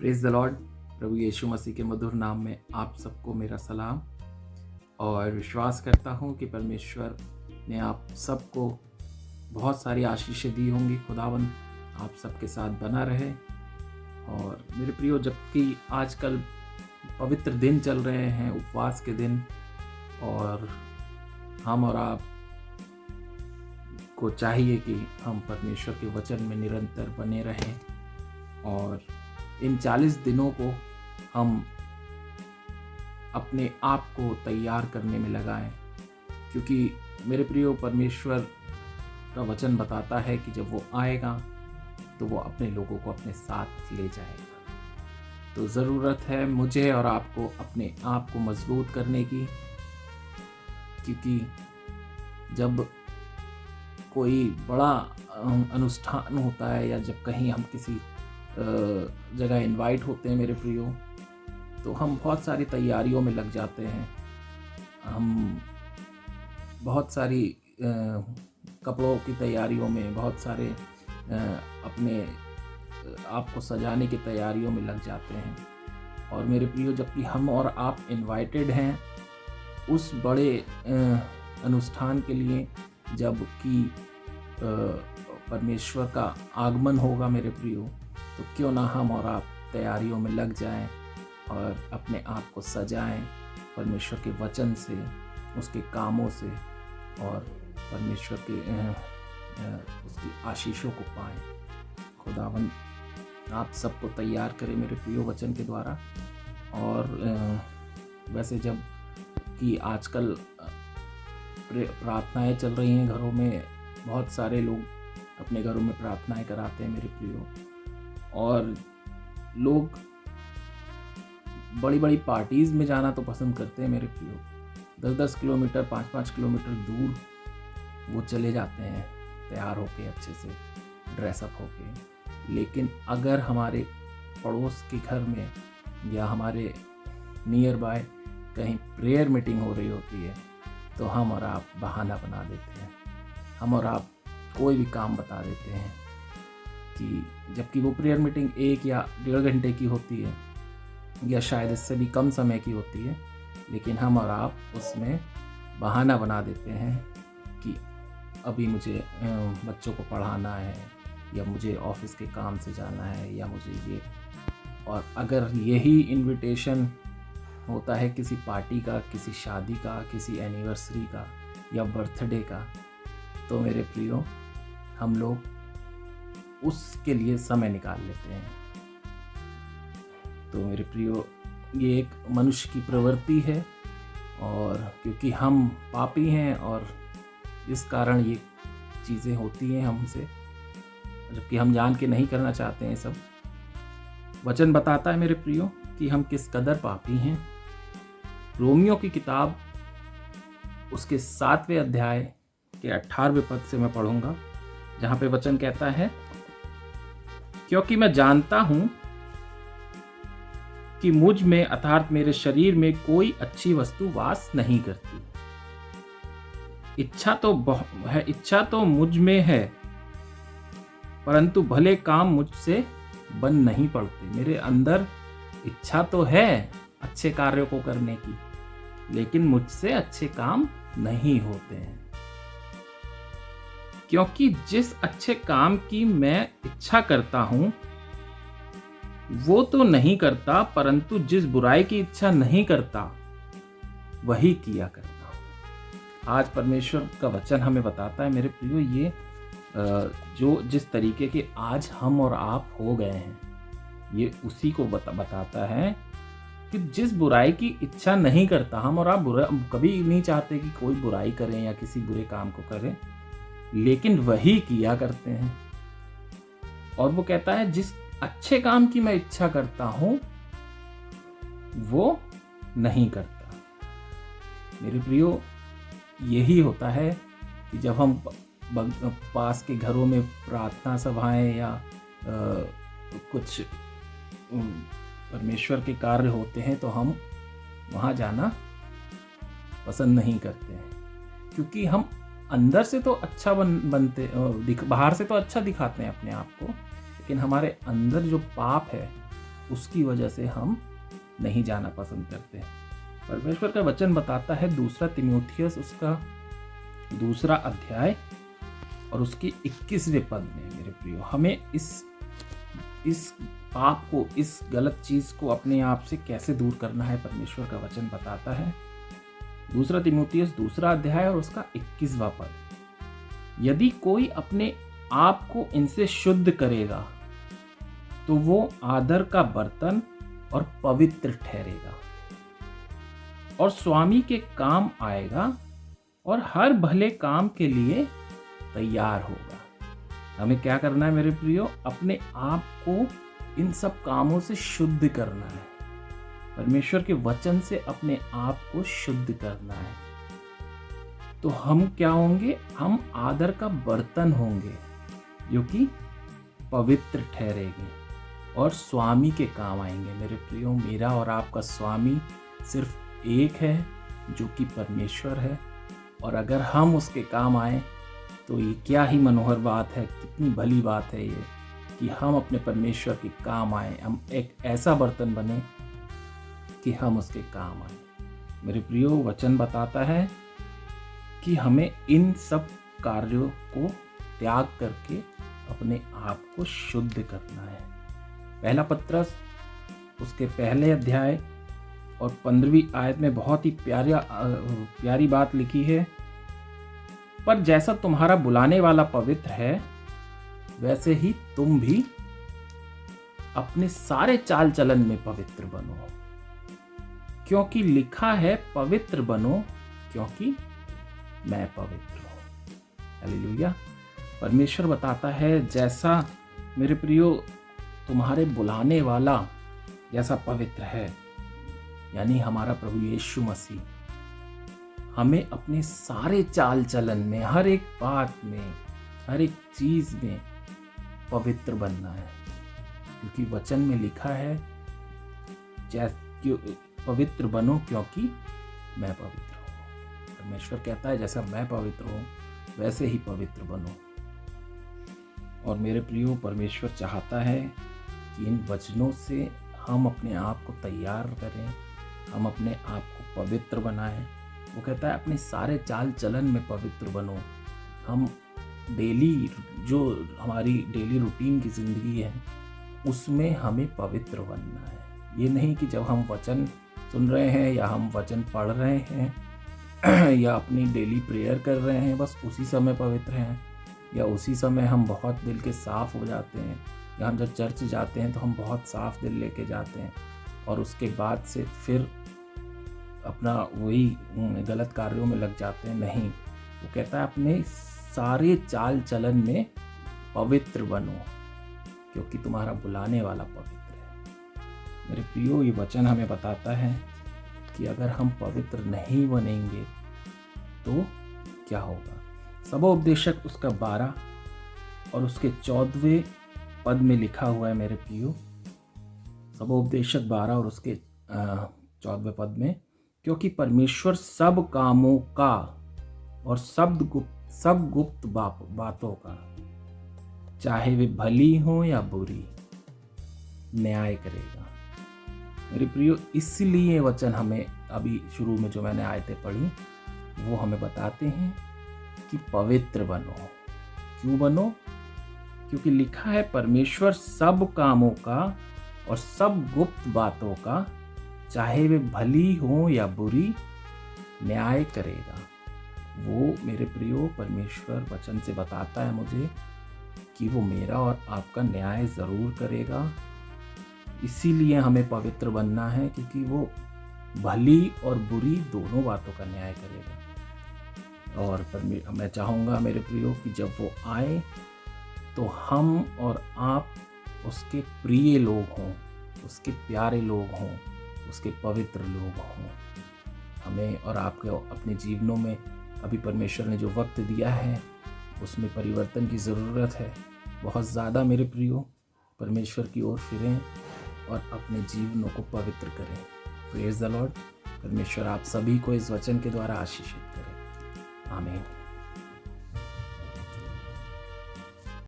Praise the Lord. प्रभु यीशु मसीह के मधुर नाम में आप सबको मेरा सलाम और विश्वास करता हूँ कि परमेश्वर ने आप सबको बहुत सारी आशीषें दी होंगी। खुदावन आप सबके साथ बना रहे। और मेरे प्रियो, जबकि आजकल पवित्र दिन चल रहे हैं, उपवास के दिन, और हम और आप को चाहिए कि हम परमेश्वर के वचन में निरंतर बने रहें और इन 40 दिनों को हम अपने आप को तैयार करने में लगाएं, क्योंकि मेरे प्रियो, परमेश्वर का वचन बताता है कि जब वो आएगा तो वो अपने लोगों को अपने साथ ले जाएगा। तो ज़रूरत है मुझे और आपको अपने आप को मजबूत करने की, क्योंकि जब कोई बड़ा अनुष्ठान होता है या जब कहीं हम किसी जगह इनवाइट होते हैं मेरे प्रियो, तो हम बहुत सारी तैयारियों में लग जाते हैं। हम बहुत सारी कपड़ों की तैयारियों में, बहुत सारे अपने आप को सजाने की तैयारियों में लग जाते हैं। और मेरे प्रियो, जबकि हम और आप इनवाइटेड हैं उस बड़े अनुष्ठान के लिए, जबकि परमेश्वर का आगमन होगा मेरे प्रियो, तो क्यों ना हम और आप तैयारियों में लग जाएं और अपने आप को सजाएं परमेश्वर के वचन से, उसके कामों से, और परमेश्वर के उसकी आशीषों को पाएं। खुदावन आप सबको तैयार करें मेरे प्रियो वचन के द्वारा। और वैसे जब कि आजकल प्रार्थनाएं चल रही हैं घरों में, बहुत सारे लोग अपने घरों में प्रार्थनाएं कराते हैं मेरे प्रियो, और लोग बड़ी बड़ी पार्टीज़ में जाना तो पसंद करते हैं मेरे प्रियो। 10-10 किलोमीटर, 5-5 किलोमीटर दूर वो चले जाते हैं तैयार होके, अच्छे से ड्रेसअप होके। लेकिन अगर हमारे पड़ोस के घर में या हमारे नियर बाय कहीं प्रेयर मीटिंग हो रही होती है, तो हम और आप बहाना बना देते हैं, हम और आप कोई भी काम बता देते हैं, कि जबकि वो प्रेयर मीटिंग 1 या 1.5 घंटे की होती है, या शायद इससे भी कम समय की होती है, लेकिन हम और आप उसमें बहाना बना देते हैं कि अभी मुझे बच्चों को पढ़ाना है, या मुझे ऑफिस के काम से जाना है, या मुझे ये। और अगर यही इनविटेशन होता है किसी पार्टी का, किसी शादी का, किसी एनिवर्सरी का या बर्थडे का, तो मेरे प्रियो, हम लोग उसके लिए समय निकाल लेते हैं। तो मेरे प्रियो, ये एक मनुष्य की प्रवृत्ति है, और क्योंकि हम पापी हैं और इस कारण ये चीज़ें होती हैं हमसे, जबकि हम जान के नहीं करना चाहते हैं सब। वचन बताता है मेरे प्रियो कि हम किस कदर पापी हैं। रोमियो की किताब उसके 7वें अध्याय के 18वें पद से मैं पढ़ूंगा, जहां पे वचन कहता है, क्योंकि मैं जानता हूं कि मुझ में अर्थात मेरे शरीर में कोई अच्छी वस्तु वास नहीं करती। इच्छा तो मुझ में है, परंतु भले काम मुझसे बन नहीं पड़ते। मेरे अंदर इच्छा तो है अच्छे कार्यों को करने की, लेकिन मुझसे अच्छे काम नहीं होते हैं। क्योंकि जिस अच्छे काम की मैं इच्छा करता हूं वो तो नहीं करता, परंतु जिस बुराई की इच्छा नहीं करता वही किया करता हूं। आज परमेश्वर का वचन हमें बताता है मेरे प्रियो, ये जो जिस तरीके के आज हम और आप हो गए हैं, ये उसी को बताता है कि जिस बुराई की इच्छा नहीं करता। हम और आप कभी नहीं चाहते कि कोई बुराई करें या किसी बुरे काम को करें, लेकिन वही किया करते हैं। और वो कहता है, जिस अच्छे काम की मैं इच्छा करता हूं वो नहीं करता। मेरे प्रियो, यही होता है कि जब हम पास के घरों में प्रार्थना सभाएं या कुछ परमेश्वर के कार्य होते हैं, तो हम वहाँ जाना पसंद नहीं करते हैं, क्योंकि हम अंदर से तो अच्छा बनते, बाहर से तो अच्छा दिखाते हैं अपने आप को, लेकिन हमारे अंदर जो पाप है उसकी वजह से हम नहीं जाना पसंद करते। परमेश्वर का वचन बताता है 2 तीमुथियुस उसका 2 अध्याय और उसके 21वें पद में, मेरे प्रियो, हमें इस पाप को, इस गलत चीज को अपने आप से कैसे दूर करना है। परमेश्वर का वचन बताता है 2 तीमुथियुस 2 अध्याय और उसका 21वां पद, यदि कोई अपने आप को इनसे शुद्ध करेगा तो वो आदर का बर्तन और पवित्र ठहरेगा और स्वामी के काम आएगा और हर भले काम के लिए तैयार होगा। हमें क्या करना है मेरे प्रियो? अपने आप को इन सब कामों से शुद्ध करना है, परमेश्वर के वचन से अपने आप को शुद्ध करना है। तो हम क्या होंगे? हम आदर का बर्तन होंगे जो कि पवित्र ठहरेंगे और स्वामी के काम आएंगे। मेरे प्रियो, मेरा और आपका स्वामी सिर्फ एक है जो कि परमेश्वर है, और अगर हम उसके काम आए तो ये क्या ही मनोहर बात है, कितनी भली बात है ये कि हम अपने परमेश्वर के काम आए, हम एक ऐसा बर्तन बने कि हम उसके काम आए। मेरे प्रियो, वचन बताता है कि हमें इन सब कार्यों को त्याग करके अपने आप को शुद्ध करना है। पहला पत्रस उसके पहले अध्याय और 15वीं आयत में बहुत ही प्यारी बात लिखी है, पर जैसा तुम्हारा बुलाने वाला पवित्र है वैसे ही तुम भी अपने सारे चाल चलन में पवित्र बनो, क्योंकि लिखा है पवित्र बनो क्योंकि मैं पवित्र हूं। हालेलुया। परमेश्वर बताता है जैसा मेरे प्रियो तुम्हारे बुलाने वाला जैसा पवित्र है, यानी हमारा प्रभु यीशु मसीह, हमें अपने सारे चाल चलन में, हर एक बात में, हर एक चीज में पवित्र बनना है, क्योंकि वचन में लिखा है पवित्र बनो क्योंकि मैं पवित्र हूँ। परमेश्वर कहता है जैसा मैं पवित्र हूँ वैसे ही पवित्र बनो। और मेरे प्रियो, परमेश्वर चाहता है कि इन वचनों से हम अपने आप को तैयार करें, हम अपने आप को पवित्र बनाएं। वो कहता है अपने सारे चाल चलन में पवित्र बनो। हम डेली, जो हमारी डेली रूटीन की ज़िंदगी है उसमें हमें पवित्र बनना है। ये नहीं कि जब हम वचन सुन रहे हैं या हम वचन पढ़ रहे हैं या अपनी डेली प्रेयर कर रहे हैं बस उसी समय पवित्र हैं, या उसी समय हम बहुत दिल के साफ़ हो जाते हैं, या हम जब चर्च जाते हैं तो हम बहुत साफ दिल लेके जाते हैं और उसके बाद से फिर अपना वही गलत कार्यों में लग जाते हैं। नहीं, वो कहता है अपने सारे चाल चलन में पवित्र बनो क्योंकि तुम्हारा बुलाने वाला पवित्र है। मेरे प्रियो, ये वचन हमें बताता है कि अगर हम पवित्र नहीं बनेंगे तो क्या होगा। सबोपदेशक उसका 12 और उसके 14वें पद में लिखा हुआ है मेरे प्रियो, सबोपदेशक 12 और उसके 14वें पद में, क्योंकि परमेश्वर सब कामों का और सब गुप्त बातों का, चाहे वे भली हो या बुरी, न्याय करेगा। मेरे प्रियो, इसलिए वचन हमें अभी शुरू में जो मैंने आयतें पढ़ी वो हमें बताते हैं कि पवित्र बनो। क्यों बनो? क्योंकि लिखा है परमेश्वर सब कामों का और सब गुप्त बातों का, चाहे वे भली हो या बुरी, न्याय करेगा। वो मेरे प्रियो, परमेश्वर वचन से बताता है मुझे कि वो मेरा और आपका न्याय ज़रूर करेगा। इसीलिए हमें पवित्र बनना है, क्योंकि वो भली और बुरी दोनों बातों का न्याय करेगा। और मैं चाहूँगा मेरे प्रियो कि जब वो आए तो हम और आप उसके प्रिय लोग हों, उसके प्यारे लोग हों, उसके पवित्र लोग हों। हमें और आपके अपने जीवनों में अभी परमेश्वर ने जो वक्त दिया है उसमें परिवर्तन की ज़रूरत है बहुत ज़्यादा। मेरे प्रियो, परमेश्वर की ओर फिरें और अपने जीवनों को पवित्र करें। Praise the Lord. परमेश्वर आप सभी को इस वचन के द्वारा आशीषित करें। आमीन।